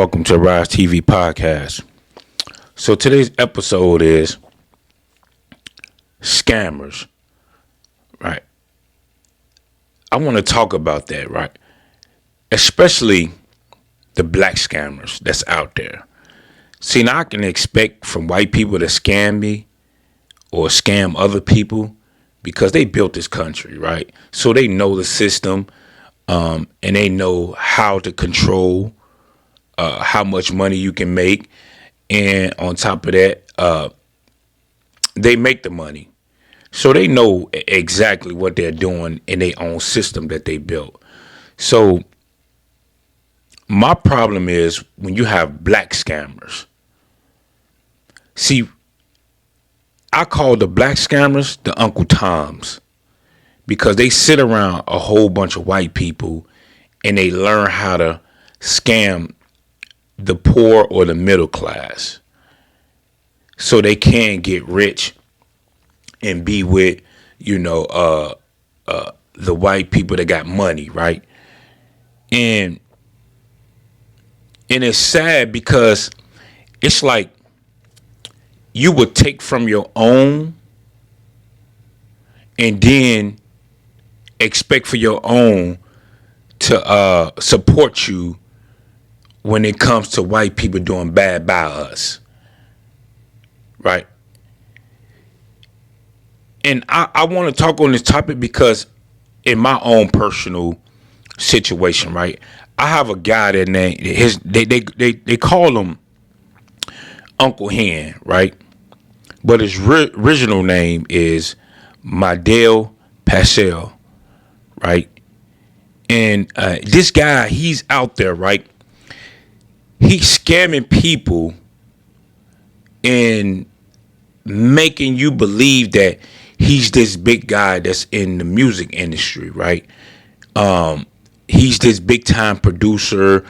welcome to Rise TV Podcast. So today's episode is scammers, right? I want to talk about that, right? Especially the black scammers that's out there. See, now I can expect from white people to scam me or scam other people because they built this country, right? So they know the system, and they know how to control how much money you can make. And on top of that, they make the money. So they know exactly what they're doing in their own system that they built. So my problem is when you have black scammers. See, I call the black scammers the Uncle Toms because they sit around a whole bunch of white people and they learn how to scam the poor or the middle class so they can get rich and be with, the white people that got money, right? And it's sad because it's like you would take from your own and then expect for your own to support you when it comes to white people doing bad by us, right? And I want to talk on this topic because in my own personal situation, right, I have a guy that they call him Uncle Henn, right? But his original name is Midel Paschel, right? And this guy, he's out there, right? He's scamming people and making you believe that he's this big guy that's in the music industry, right? He's this big time producer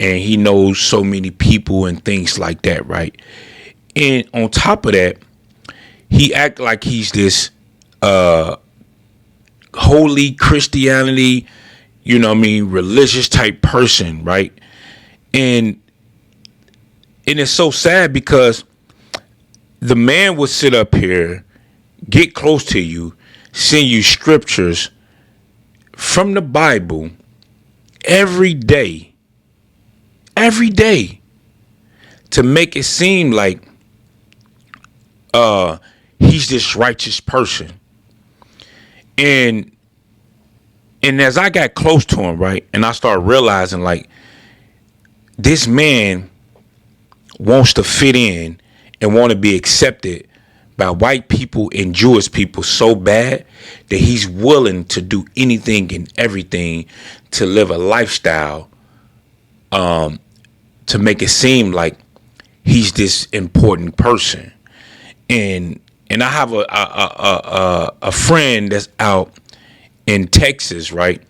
and he knows so many people and things like that, right? And on top of that, he act like he's this holy Christianity, religious type person, right? And it's so sad because the man would sit up here, get close to you, send you scriptures from the Bible every day, to make it seem like he's this righteous person. And as I got close to him, right, and I started realizing like this man wants to fit in and want to be accepted by white people and Jewish people so bad that he's willing to do anything and everything to live a lifestyle to make it seem like he's this important person. And I have a friend that's out in Texas, right?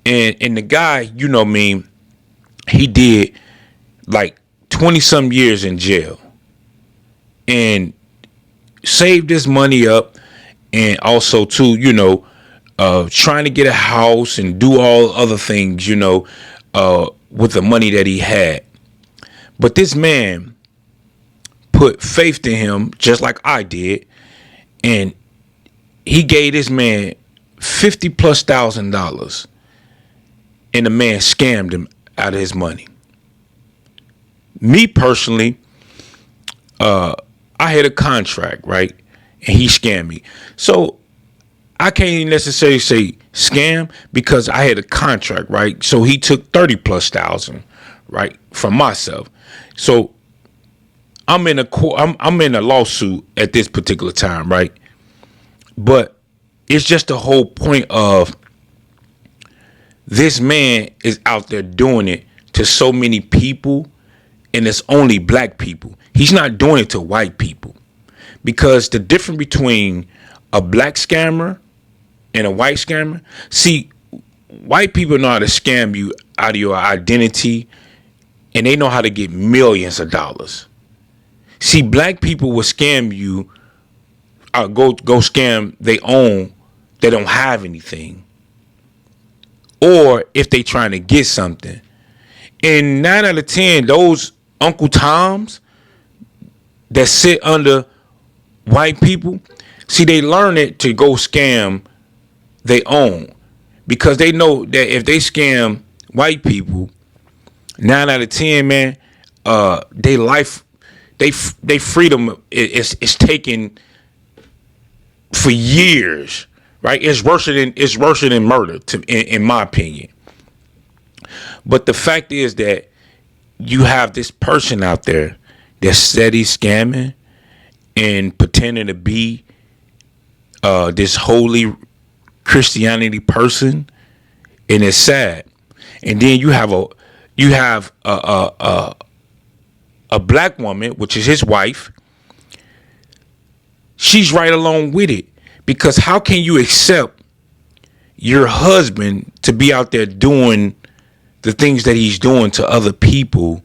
And the guy, he did like 20 some years in jail and saved his money up, and also too, trying to get a house and do all other things, with the money that he had. But this man put faith in him just like I did, and he gave this man $50,000+, and the man scammed him out of his money. Me personally, I had a contract, right? And he scammed me. So I can't even necessarily say scam because I had a contract, right? So he took $30,000+, right, from myself. So I'm in a lawsuit at this particular time, right? But it's just the whole point of this man is out there doing it to so many people, and it's only black people. He's not doing it to white people, because the difference between a black scammer and a white scammer, see, white people know how to scam you out of your identity, and they know how to get millions of dollars. See, black people will scam you, go scam they own, they don't have anything. Or if they trying to get something, And 9 out of 10, those Uncle Toms that sit under white people, see, they learn it to go scam they own, because they know that if they scam white people, 9 out of 10, man, they life, they freedom is taken for years, right? It's worse than murder, in my opinion. But the fact is that you have this person out there that's steady scamming and pretending to be this holy Christianity person, and it's sad. And then you have a black woman, which is his wife. She's right along with it, because how can you accept your husband to be out there doing the things that he's doing to other people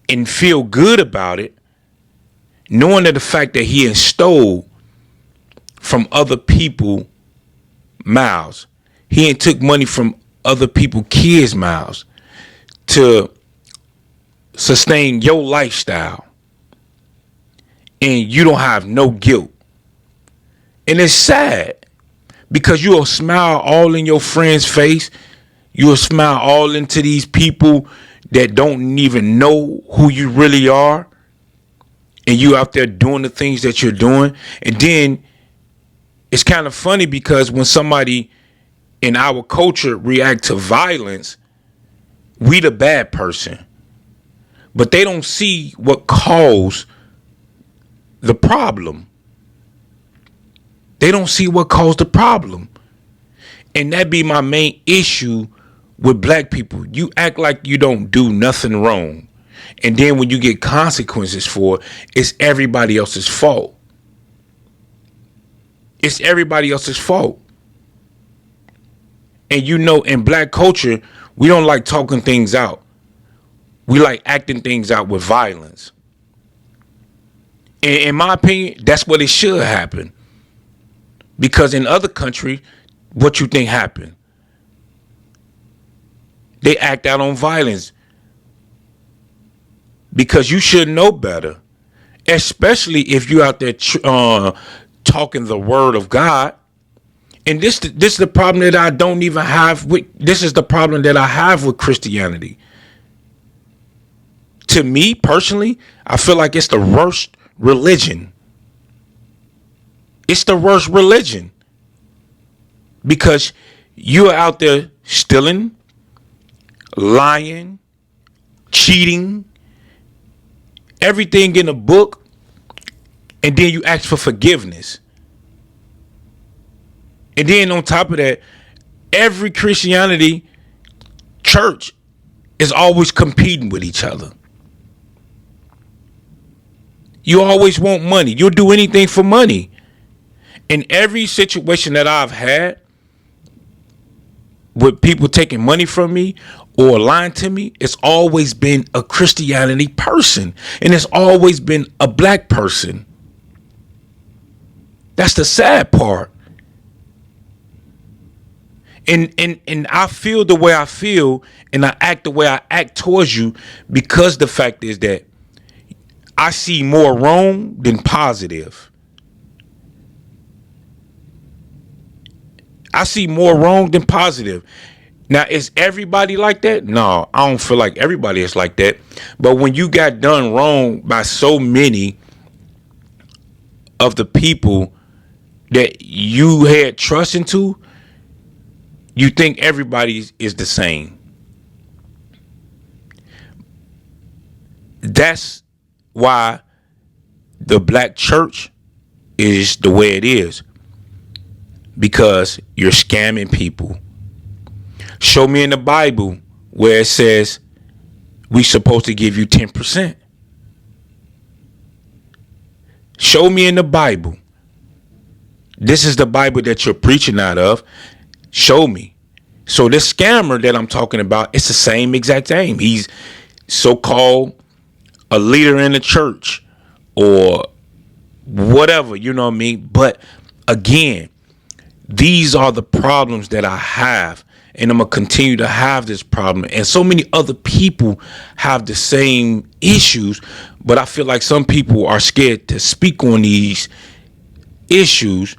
and feel good about it, knowing that the fact that he stole from other people mouths, he ain't took money from other people kids mouths to sustain your lifestyle, and you don't have no guilt. And it's sad, because you'll smile all in your friend's face. You'll smile all into these people that don't even know who you really are, and you out there doing the things that you're doing. And then it's kind of funny, because when somebody in our culture react to violence, we the bad person, but they don't see what caused the problem. They don't see what caused the problem. And that be my main issue with black people. You act like you don't do nothing wrong, and then when you get consequences for it, it's everybody else's fault. It's everybody else's fault. And you know, in black culture, we don't like talking things out. We like acting things out with violence. And in my opinion, that's what it should happen. Because in other countries, what you think happened? They act out on violence. Because you should know better. Especially if you're out there talking the word of God. And this is the problem that I don't even have with, this is the problem that I have with Christianity. To me personally, I feel like it's the worst religion. It's the worst religion. Because you're out there stealing, lying, cheating, everything in a book, and then you ask for forgiveness. And then on top of that, every Christianity church is always competing with each other. You always want money. You'll do anything for money. In every situation that I've had with people taking money from me or lying to me, it's always been a Christianity person. And it's always been a black person. That's the sad part. And I feel the way I feel, and I act the way I act towards you, because the fact is that I see more wrong than positive. I see more wrong than positive. Now, is everybody like that? No, I don't feel like everybody is like that. But when you got done wrong by so many of the people that you had trust into, you think everybody is the same. That's why the black church is the way it is. Because you're scamming people. Show me in the Bible where it says we're supposed to give you 10%. Show me in the Bible. This is the Bible that you're preaching out of. Show me. So this scammer that I'm talking about, it's the same exact thing. He's so-called a leader in the church or whatever, you know what I mean? But again, these are the problems that I have. and I'm going to continue to have this problem. And so many other people have the same issues, but I feel like some people are scared to speak on these issues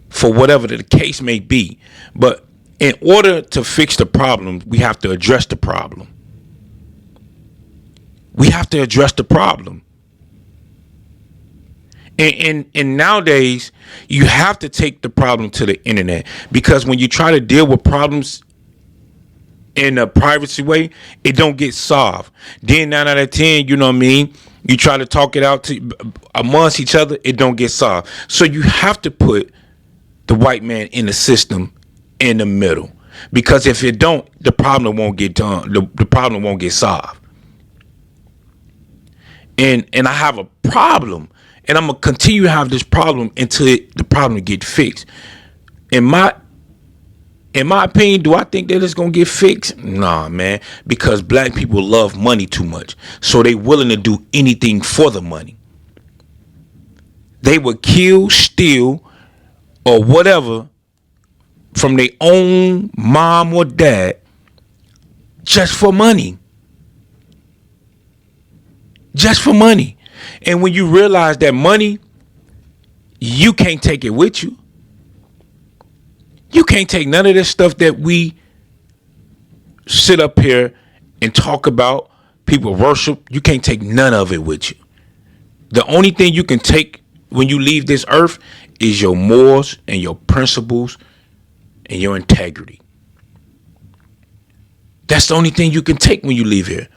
for whatever the case may be. But in order to fix the problem, we have to address the problem. We have to address the problem. And nowadays, you have to take the problem to the internet, because when you try to deal with problems in a privacy way, it don't get solved. Then 9 out of 10, you know what I mean? You try to talk it out to amongst each other, it don't get solved. So you have to put the white man in the system in the middle, because if it don't, the problem won't get done. The problem won't get solved. And I have a problem. And I'm going to continue to have this problem until the problem get fixed. In my opinion, do I think that it's going to get fixed? Nah, man. Because black people love money too much. So they willing to do anything for the money. They would kill, steal, or whatever from their own mom or dad just for money. Just for money. And when you realize that money, you can't take it with you. You can't take none of this stuff that we sit up here and talk about, people worship. You can't take none of it with you. The only thing you can take when you leave this earth is your morals and your principles and your integrity. That's the only thing you can take when you leave here.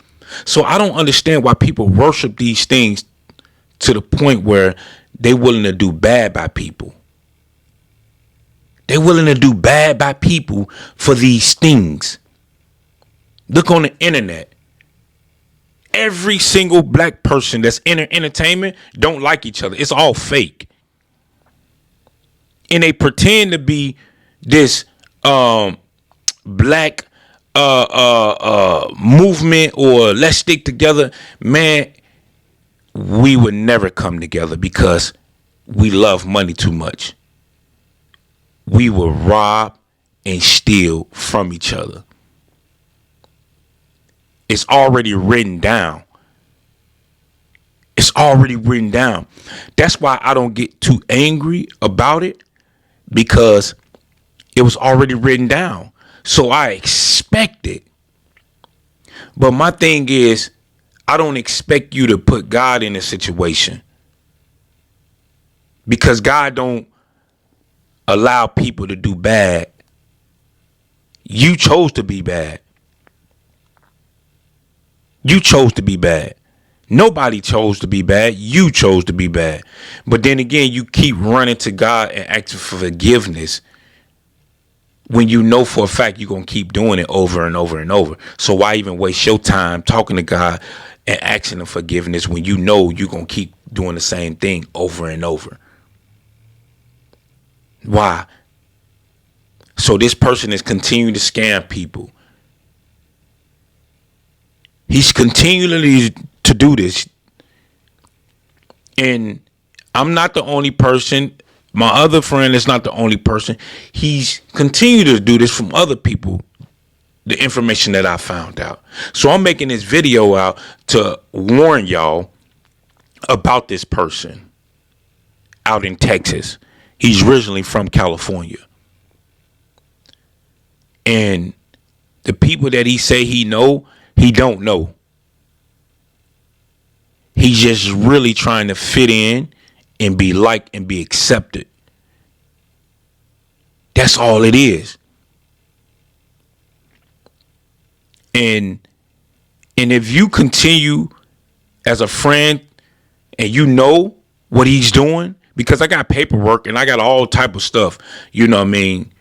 So I don't understand why people worship these things to the point where they're willing to do bad by people. They're willing to do bad by people for these things. Look on the internet. Every single black person that's in entertainment don't like each other. It's all fake. And they pretend to be this black movement, or let's stick together. Man, we would never come together because we love money too much. We will rob and steal from each other. It's already written down. It's already written down. That's why I don't get too angry about it, because it was already written down. So I expect it. But my thing is, I don't expect you to put God in a situation, because God don't allow people to do bad. You chose to be bad. You chose to be bad. Nobody chose to be bad. You chose to be bad. But then again, you keep running to God and asking for forgiveness when you know for a fact you're going to keep doing it over and over and over. So why even waste your time talking to God and asking him forgiveness when you know you're going to keep doing the same thing over and over? Why? So this person is continuing to scam people. He's continually to do this. And I'm not the only person. My other friend is not the only person. He's continued to do this from other people, the information that I found out. So I'm making this video out to warn y'all about this person out in Texas. He's originally from California. And the people that he say he know, he don't know. He's just really trying to fit in and be liked and be accepted. That's all it is. And if you continue as a friend and you know what he's doing, because I got paperwork and I got all type of stuff, you know what I mean,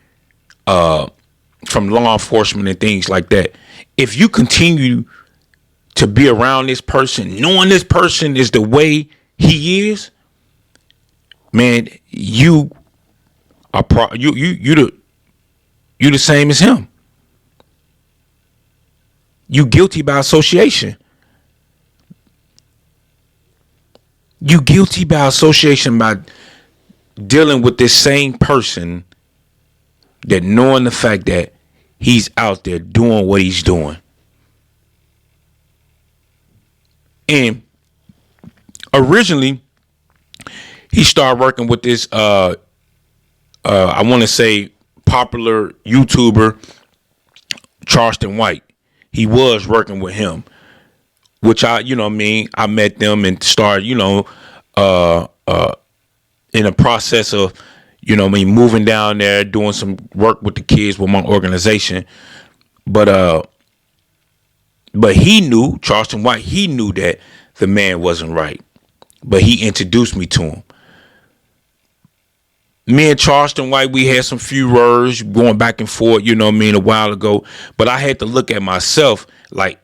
from law enforcement and things like that. If you continue to be around this person, knowing this person is the way he is, man, you are you the same as him. You guilty by association. You guilty by association by dealing with this same person, that knowing the fact that he's out there doing what he's doing. And originally, he started working with this, I want to say, popular YouTuber, Charleston White. He was working with him, which I met them and started, in the process of, moving down there, doing some work with the kids with my organization. But he knew, Charleston White, he knew that the man wasn't right. But he introduced me to him. Me and Charleston White, we had some few words going back and forth, a while ago. But I had to look at myself like,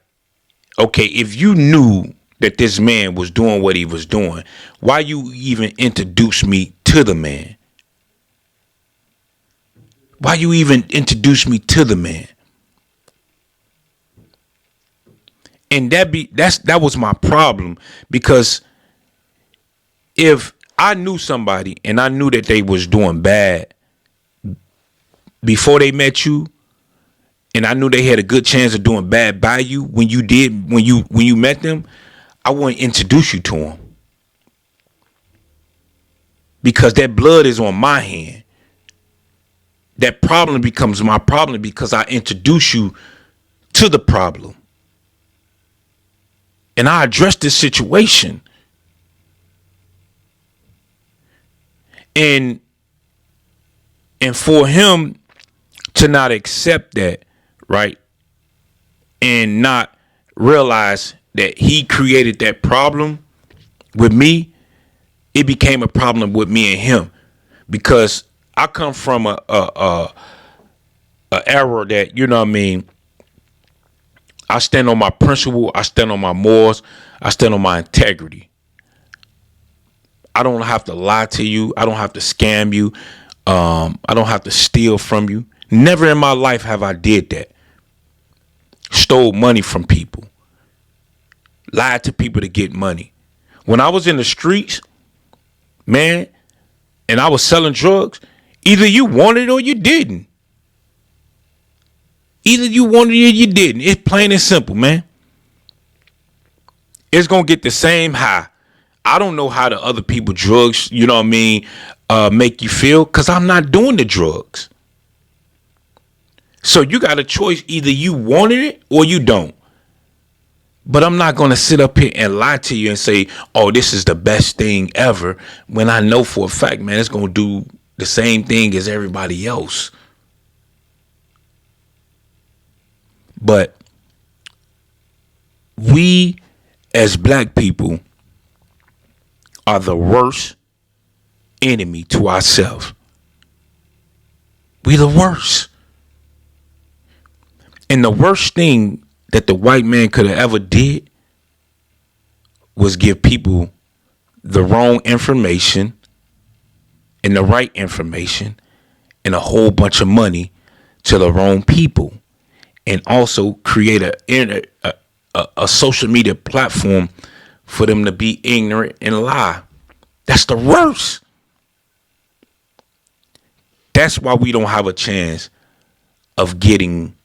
okay, if you knew that this man was doing what he was doing, why you even introduce me to the man? Why you even introduce me to the man? And that was my problem, because if I knew somebody and I knew that they was doing bad before they met you, and I knew they had a good chance of doing bad by you when you met them, I wouldn't introduce you to them, because that blood is on my hand. That problem becomes my problem because I introduce you to the problem. And I address this situation. And for him to not accept that, right? And not realize that he created that problem with me, it became a problem with me and him, because I come from a era that, I stand on my principle, I stand on my morals, I stand on my integrity. I don't have to lie to you. I don't have to scam you. I don't have to steal from you. Never in my life have I did that. Stole money from people. Lied to people to get money. When I was in the streets, man, and I was selling drugs, either you wanted it or you didn't. Either you wanted it or you didn't. It's plain and simple, man. It's going to get the same high. I don't know how the other people drugs, make you feel, because I'm not doing the drugs. So you got a choice. Either you wanted it or you don't. But I'm not going to sit up here and lie to you and say, oh, this is the best thing ever, when I know for a fact, man, it's going to do the same thing as everybody else. But we as black people are the worst enemy to ourselves. We the worst. And the worst thing that the white man could have ever did was give people the wrong information and the right information and a whole bunch of money to the wrong people, and also create a social media platform for them to be ignorant and lie. That's the worst. That's why we don't have a chance of getting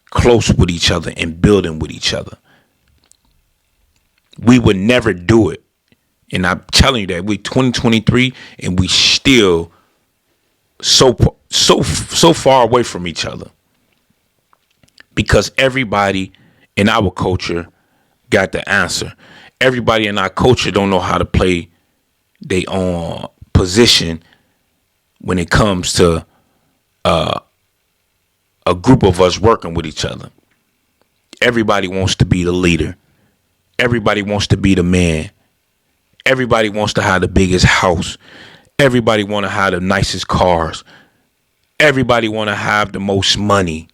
close with each other and building with each other. We would never do it. And I'm telling you that we're 2023 and we still so far away from each other. Because everybody in our culture got the answer. Everybody in our culture don't know how to play their own position when it comes to a group of us working with each other. Everybody wants to be the leader. Everybody wants to be the man. Everybody wants to have the biggest house. Everybody want to have the nicest cars. Everybody want to have the most money.